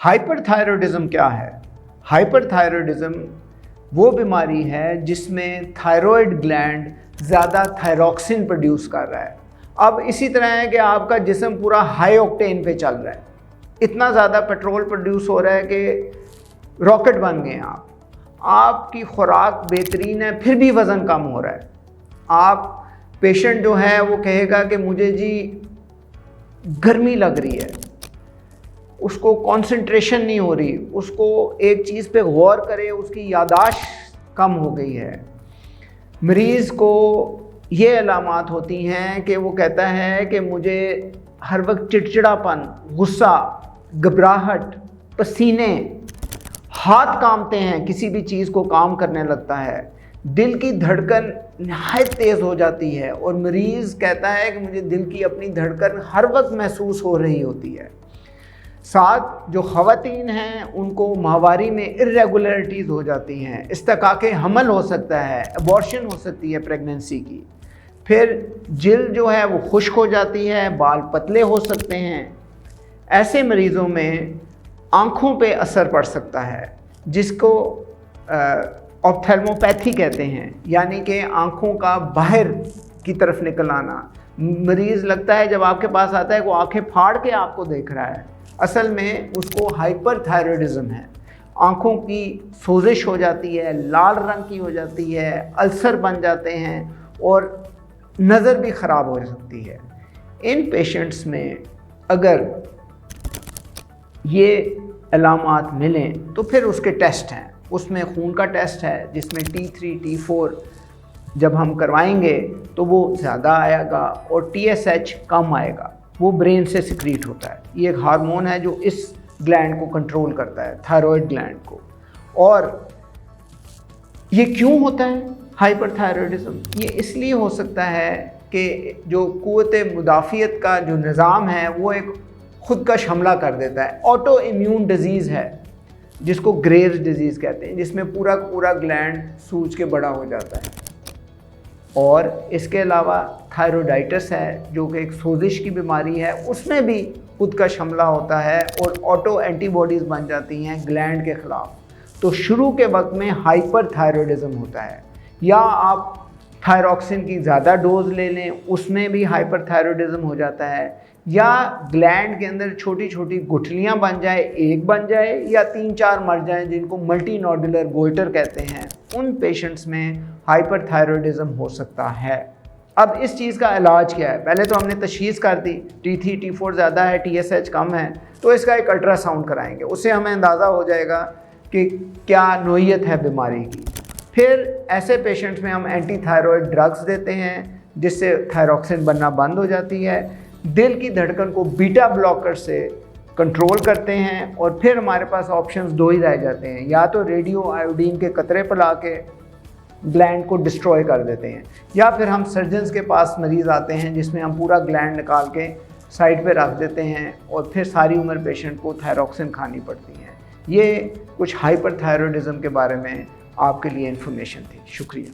Hyperthyroidism क्या है? Hyperthyroidism वो बीमारी है जिसमें थायराइड ग्लैंड ज़्यादा थायरॉक्सिन प्रोड्यूस कर रहा है। अब इसी तरह है कि आपका जिस्म पूरा हाई ऑक्टेन पे चल रहा है, इतना ज़्यादा पेट्रोल प्रोड्यूस हो रहा है कि रॉकेट बन गए आप। आपकी खुराक बेहतरीन है फिर भी वज़न कम हो रहा है। आप पेशेंट जो है वो कहेगा कि मुझे जी गर्मी लग रही है, उसको कंसंट्रेशन नहीं हो रही, उसको एक चीज़ पे गौर करे उसकी यादाश्त कम हो गई है। मरीज़ को ये अलामात होती हैं कि वो कहता है कि मुझे हर वक्त चिड़चिड़ापन, गुस्सा, घबराहट, पसीने, हाथ कांपते हैं, किसी भी चीज़ को काम करने लगता है, दिल की धड़कन नहायत तेज़ हो जाती है और मरीज़ कहता है कि मुझे दिल की अपनी धड़कन हर वक्त महसूस हो रही होती है। साथ जो ख़वातीन हैं उनको माहवारी में इर्रेगुलरिटीज़ हो जाती हैं, इस्तिकाके हमल हो सकता है, अबॉर्शन हो सकती है प्रेगनेंसी की। फिर जिल्द जो है वो खुश्क हो जाती है, बाल पतले हो सकते हैं। ऐसे मरीज़ों में आँखों पे असर पड़ सकता है जिसको ऑप्थेल्मोपैथी कहते हैं, यानी कि आँखों का बाहर की तरफ निकल आना। मरीज़ लगता है जब आपके पास आता है वो आँखें फाड़ के आपको देख रहा है, असल में उसको हाइपरथायरॉयडिज्म है। आँखों की सोजिश हो जाती है, लाल रंग की हो जाती है, अल्सर बन जाते हैं और नज़र भी ख़राब हो सकती है। इन पेशेंट्स में अगर ये अलामात मिलें तो फिर उसके टेस्ट हैं, उसमें खून का टेस्ट है जिसमें T3, T4 जब हम करवाएंगे तो वो ज़्यादा आएगा और TSH कम आएगा। वो ब्रेन से सिक्रीट होता है। ये एक हार्मोन है जो इस ग्लैंड को कंट्रोल करता है, थायराइड ग्लैंड को। और ये क्यों होता है हाइपरथायरॉयडिज्म? ये इसलिए हो सकता है कि जो क़ुव्वत मुदाफ़ियत का जो निज़ाम है वो एक ख़ुदकश हमला कर देता है। ऑटो इम्यून डिज़ीज़ है जिसको ग्रेव्स डिज़ीज़ कहते हैं, जिसमें पूरा पूरा ग्लैंड सूज के बड़ा हो जाता है। और इसके अलावा थायरोइडाइटिस है जो कि एक सोजिश की बीमारी है, उसमें भी ख़ुदकश हमला होता है और ऑटो एंटीबॉडीज़ बन जाती हैं ग्लैंड के ख़िलाफ़। तो शुरू के वक्त में हाइपरथायरॉयडिज्म होता है, या आप थायरॉक्सिन की ज़्यादा डोज ले लें, उसमें भी हाइपरथायरॉयडिज्म हो जाता है, या ग्लैंड के अंदर छोटी छोटी गुठलियाँ बन जाए, एक बन जाए या 3-4 मर जाएं, जिनको मल्टी नोडुलर गोइटर कहते हैं। उन पेशेंट्स में हाइपरथायरॉयडिज्म हो सकता है। अब इस चीज़ का इलाज क्या है? पहले तो हमने तशख़ीस कर दी T3, T4 ज़्यादा है, TSH कम है, तो इसका एक अल्ट्रासाउंड कराएंगे, उससे हमें अंदाज़ा हो जाएगा कि क्या नोयत है बीमारी की। फिर ऐसे पेशेंट्स में हम एंटी थायराइड ड्रग्स देते हैं जिससे थायरॉक्सिन बनना बंद हो जाती है। दिल की धड़कन को बीटा ब्लॉकर से कंट्रोल करते हैं और फिर हमारे पास ऑप्शंस 2 ही रह जाते हैं, या तो रेडियो आयोडीन के कतरे पिला के ग्लैंड को डिस्ट्रॉय कर देते हैं, या फिर हम सर्जन्स के पास मरीज़ आते हैं जिसमें हम पूरा ग्लैंड निकाल के साइड पे रख देते हैं और फिर सारी उम्र पेशेंट को थायरॉक्सिन खानी पड़ती है। ये कुछ हाइपरथायरॉयडिज्म के बारे में आपके लिए इन्फॉर्मेशन थी। शुक्रिया।